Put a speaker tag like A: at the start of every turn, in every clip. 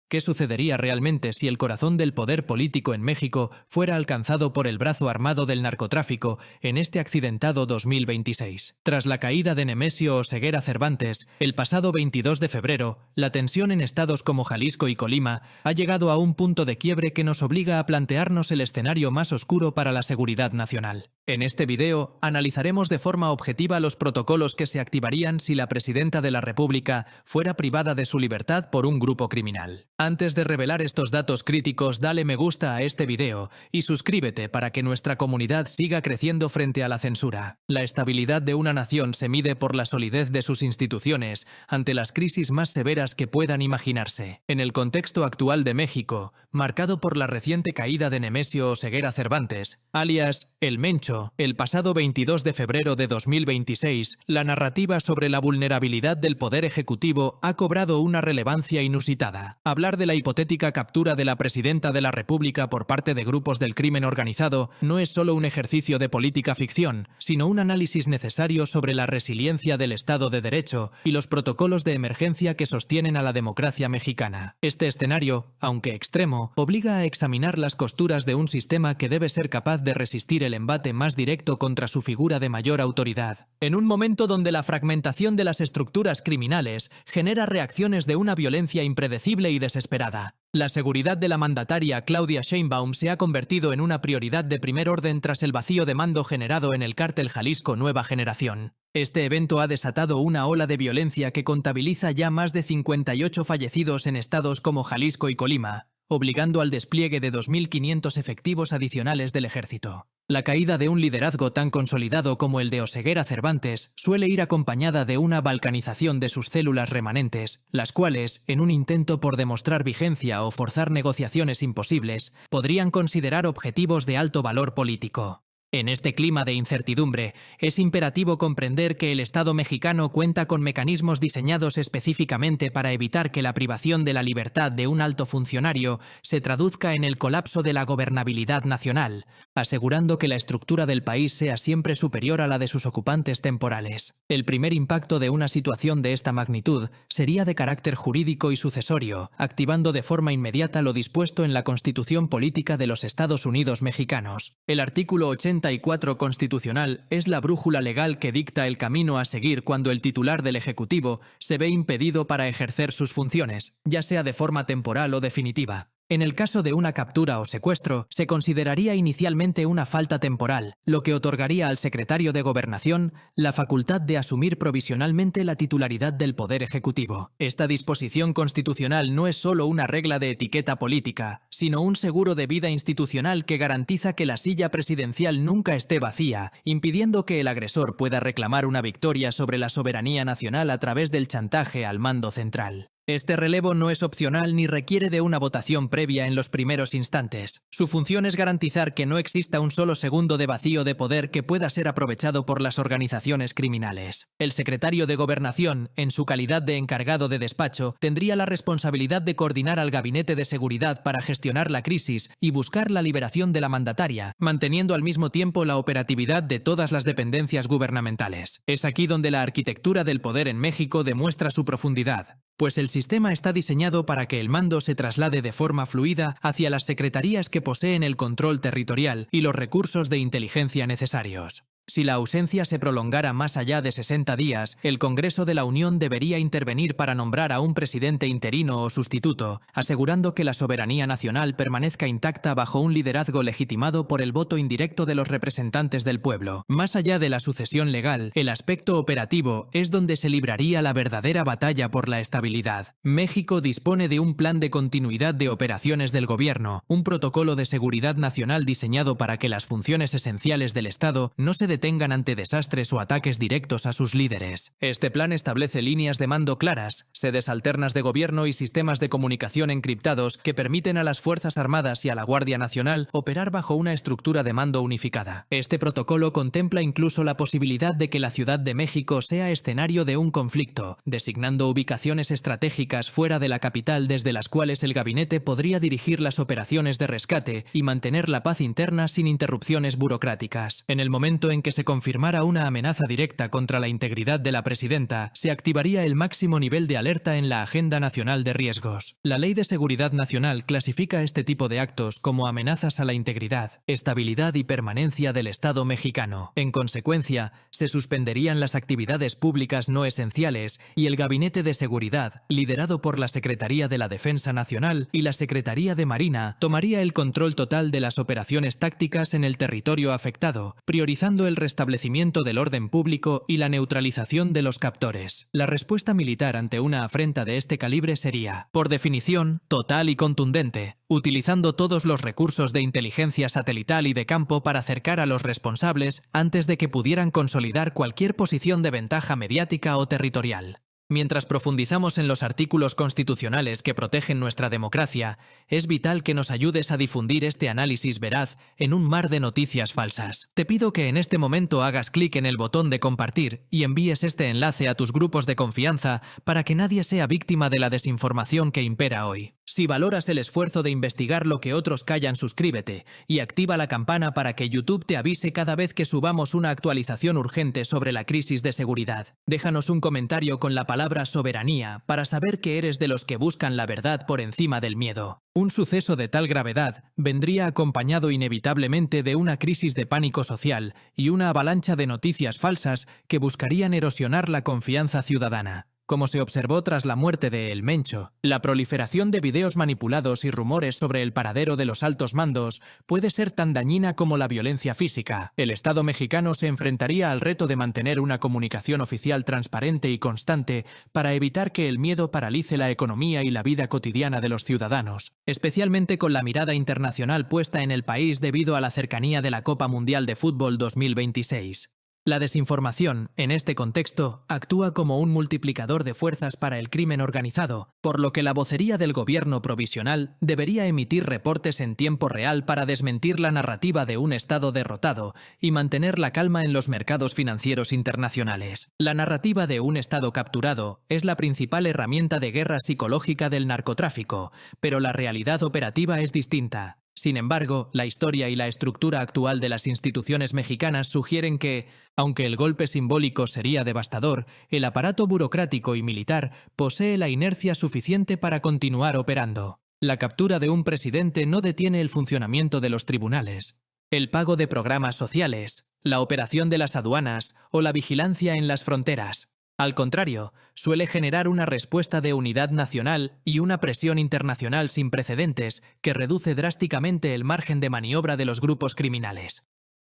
A: ¿Qué sucedería realmente si el corazón del poder político en México fuera alcanzado por el brazo armado del narcotráfico en este accidentado 2026? Tras la caída de Nemesio Oseguera Cervantes, el pasado 22 de febrero, la tensión en estados como Jalisco y Colima ha llegado a un punto de quiebre que nos obliga a plantearnos el escenario más oscuro para la seguridad nacional. En este video analizaremos de forma objetiva los protocolos que se activarían si la presidenta de la República fuera privada de su libertad por un grupo criminal. Antes de revelar estos datos críticos, dale me gusta a este video y suscríbete para que nuestra comunidad siga creciendo frente a la censura. La estabilidad de una nación se mide por la solidez de sus instituciones ante las crisis más severas que puedan imaginarse. En el contexto actual de México, marcado por la reciente caída de Nemesio Oseguera Cervantes, alias El Mencho, el pasado 22 de febrero de 2026, la narrativa sobre la vulnerabilidad del poder ejecutivo ha cobrado una relevancia inusitada. Hablar de la hipotética captura de la presidenta de la República por parte de grupos del crimen organizado no es solo un ejercicio de política ficción, sino un análisis necesario sobre la resiliencia del Estado de Derecho y los protocolos de emergencia que sostienen a la democracia mexicana. Este escenario, aunque extremo, obliga a examinar las costuras de un sistema que debe ser capaz de resistir el embate más directo contra su figura de mayor autoridad. En un momento donde la fragmentación de las estructuras criminales genera reacciones de una violencia impredecible y desesperada, la seguridad de la mandataria Claudia Sheinbaum se ha convertido en una prioridad de primer orden tras el vacío de mando generado en el cártel Jalisco Nueva Generación. Este evento ha desatado una ola de violencia que contabiliza ya más de 58 fallecidos en estados como Jalisco y Colima, obligando al despliegue de 2.500 efectivos adicionales del ejército. La caída de un liderazgo tan consolidado como el de Oseguera Cervantes suele ir acompañada de una balcanización de sus células remanentes, las cuales, en un intento por demostrar vigencia o forzar negociaciones imposibles, podrían considerar objetivos de alto valor político. En este clima de incertidumbre, es imperativo comprender que el Estado mexicano cuenta con mecanismos diseñados específicamente para evitar que la privación de la libertad de un alto funcionario se traduzca en el colapso de la gobernabilidad nacional, asegurando que la estructura del país sea siempre superior a la de sus ocupantes temporales. El primer impacto de una situación de esta magnitud sería de carácter jurídico y sucesorio, activando de forma inmediata lo dispuesto en la Constitución Política de los Estados Unidos Mexicanos. El artículo 84 constitucional es la brújula legal que dicta el camino a seguir cuando el titular del Ejecutivo se ve impedido para ejercer sus funciones, ya sea de forma temporal o definitiva. En el caso de una captura o secuestro, se consideraría inicialmente una falta temporal, lo que otorgaría al secretario de Gobernación la facultad de asumir provisionalmente la titularidad del Poder Ejecutivo. Esta disposición constitucional no es solo una regla de etiqueta política, sino un seguro de vida institucional que garantiza que la silla presidencial nunca esté vacía, impidiendo que el agresor pueda reclamar una victoria sobre la soberanía nacional a través del chantaje al mando central. Este relevo no es opcional ni requiere de una votación previa en los primeros instantes. Su función es garantizar que no exista un solo segundo de vacío de poder que pueda ser aprovechado por las organizaciones criminales. El secretario de Gobernación, en su calidad de encargado de despacho, tendría la responsabilidad de coordinar al Gabinete de Seguridad para gestionar la crisis y buscar la liberación de la mandataria, manteniendo al mismo tiempo la operatividad de todas las dependencias gubernamentales. Es aquí donde la arquitectura del poder en México demuestra su profundidad, pues el sistema está diseñado para que el mando se traslade de forma fluida hacia las secretarías que poseen el control territorial y los recursos de inteligencia necesarios. Si la ausencia se prolongara más allá de 60 días, el Congreso de la Unión debería intervenir para nombrar a un presidente interino o sustituto, asegurando que la soberanía nacional permanezca intacta bajo un liderazgo legitimado por el voto indirecto de los representantes del pueblo. Más allá de la sucesión legal, el aspecto operativo es donde se libraría la verdadera batalla por la estabilidad. México dispone de un plan de continuidad de operaciones del gobierno, un protocolo de seguridad nacional diseñado para que las funciones esenciales del Estado no se detengan ante desastres o ataques directos a sus líderes. Este plan establece líneas de mando claras, sedes alternas de gobierno y sistemas de comunicación encriptados que permiten a las Fuerzas Armadas y a la Guardia Nacional operar bajo una estructura de mando unificada. Este protocolo contempla incluso la posibilidad de que la Ciudad de México sea escenario de un conflicto, designando ubicaciones estratégicas fuera de la capital desde las cuales el gabinete podría dirigir las operaciones de rescate y mantener la paz interna sin interrupciones burocráticas. En el momento en que que se confirmara una amenaza directa contra la integridad de la presidenta, se activaría el máximo nivel de alerta en la Agenda Nacional de Riesgos. La Ley de Seguridad Nacional clasifica este tipo de actos como amenazas a la integridad, estabilidad y permanencia del Estado mexicano. En consecuencia, se suspenderían las actividades públicas no esenciales y el Gabinete de Seguridad, liderado por la Secretaría de la Defensa Nacional y la Secretaría de Marina, tomaría el control total de las operaciones tácticas en el territorio afectado, priorizando el restablecimiento del orden público y la neutralización de los captores. La respuesta militar ante una afrenta de este calibre sería, por definición, total y contundente, utilizando todos los recursos de inteligencia satelital y de campo para acercar a los responsables antes de que pudieran consolidar cualquier posición de ventaja mediática o territorial. Mientras profundizamos en los artículos constitucionales que protegen nuestra democracia, es vital que nos ayudes a difundir este análisis veraz en un mar de noticias falsas. Te pido que en este momento hagas clic en el botón de compartir y envíes este enlace a tus grupos de confianza para que nadie sea víctima de la desinformación que impera hoy. Si valoras el esfuerzo de investigar lo que otros callan, suscríbete y activa la campana para que YouTube te avise cada vez que subamos una actualización urgente sobre la crisis de seguridad. Déjanos un comentario con la palabra soberanía para saber que eres de los que buscan la verdad por encima del miedo. Un suceso de tal gravedad vendría acompañado inevitablemente de una crisis de pánico social y una avalancha de noticias falsas que buscarían erosionar la confianza ciudadana. Como se observó tras la muerte de El Mencho, la proliferación de videos manipulados y rumores sobre el paradero de los altos mandos puede ser tan dañina como la violencia física. El Estado mexicano se enfrentaría al reto de mantener una comunicación oficial transparente y constante para evitar que el miedo paralice la economía y la vida cotidiana de los ciudadanos, especialmente con la mirada internacional puesta en el país debido a la cercanía de la Copa Mundial de Fútbol 2026. La desinformación, en este contexto, actúa como un multiplicador de fuerzas para el crimen organizado, por lo que la vocería del gobierno provisional debería emitir reportes en tiempo real para desmentir la narrativa de un Estado derrotado y mantener la calma en los mercados financieros internacionales. La narrativa de un Estado capturado es la principal herramienta de guerra psicológica del narcotráfico, pero la realidad operativa es distinta. Sin embargo, la historia y la estructura actual de las instituciones mexicanas sugieren que, aunque el golpe simbólico sería devastador, el aparato burocrático y militar posee la inercia suficiente para continuar operando. La captura de un presidente no detiene el funcionamiento de los tribunales. El pago de programas sociales, la operación de las aduanas o la vigilancia en las fronteras. Al contrario, suele generar una respuesta de unidad nacional y una presión internacional sin precedentes que reduce drásticamente el margen de maniobra de los grupos criminales.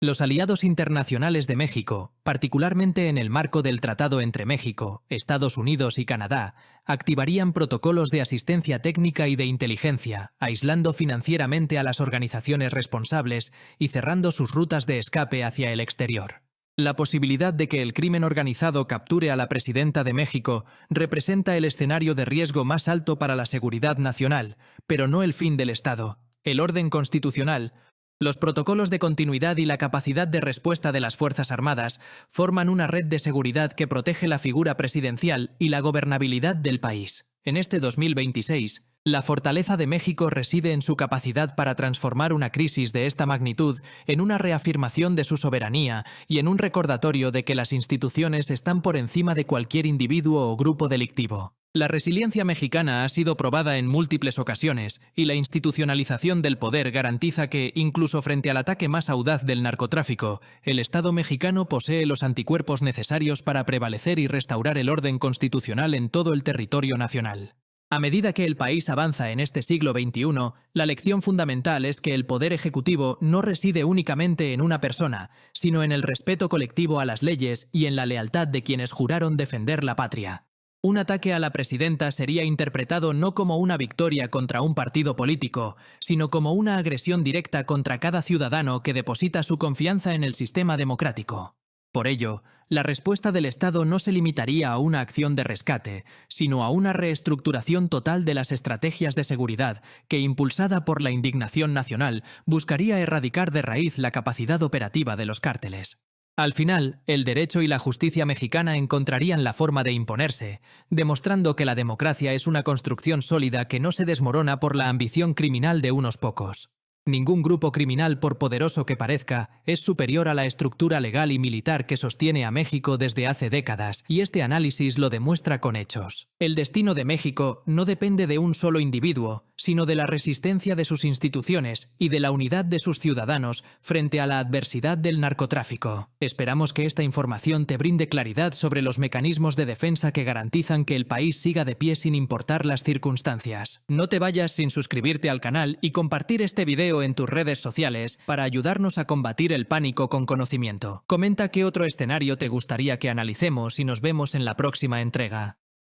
A: Los aliados internacionales de México, particularmente en el marco del tratado entre México, Estados Unidos y Canadá, activarían protocolos de asistencia técnica y de inteligencia, aislando financieramente a las organizaciones responsables y cerrando sus rutas de escape hacia el exterior. La posibilidad de que el crimen organizado capture a la presidenta de México representa el escenario de riesgo más alto para la seguridad nacional, pero no el fin del Estado. El orden constitucional, los protocolos de continuidad y la capacidad de respuesta de las Fuerzas Armadas forman una red de seguridad que protege la figura presidencial y la gobernabilidad del país. En este 2026, la fortaleza de México reside en su capacidad para transformar una crisis de esta magnitud en una reafirmación de su soberanía y en un recordatorio de que las instituciones están por encima de cualquier individuo o grupo delictivo. La resiliencia mexicana ha sido probada en múltiples ocasiones y la institucionalización del poder garantiza que, incluso frente al ataque más audaz del narcotráfico, el Estado mexicano posee los anticuerpos necesarios para prevalecer y restaurar el orden constitucional en todo el territorio nacional. A medida que el país avanza en este siglo XXI, la lección fundamental es que el poder ejecutivo no reside únicamente en una persona, sino en el respeto colectivo a las leyes y en la lealtad de quienes juraron defender la patria. Un ataque a la presidenta sería interpretado no como una victoria contra un partido político, sino como una agresión directa contra cada ciudadano que deposita su confianza en el sistema democrático. Por ello, la respuesta del Estado no se limitaría a una acción de rescate, sino a una reestructuración total de las estrategias de seguridad que, impulsada por la indignación nacional, buscaría erradicar de raíz la capacidad operativa de los cárteles. Al final, el derecho y la justicia mexicana encontrarían la forma de imponerse, demostrando que la democracia es una construcción sólida que no se desmorona por la ambición criminal de unos pocos. Ningún grupo criminal, por poderoso que parezca, es superior a la estructura legal y militar que sostiene a México desde hace décadas, y este análisis lo demuestra con hechos. El destino de México no depende de un solo individuo, sino de la resistencia de sus instituciones y de la unidad de sus ciudadanos frente a la adversidad del narcotráfico. Esperamos que esta información te brinde claridad sobre los mecanismos de defensa que garantizan que el país siga de pie sin importar las circunstancias. No te vayas sin suscribirte al canal y compartir este video en tus redes sociales para ayudarnos a combatir el pánico con conocimiento. Comenta qué otro escenario te gustaría que analicemos y nos vemos en la próxima entrega.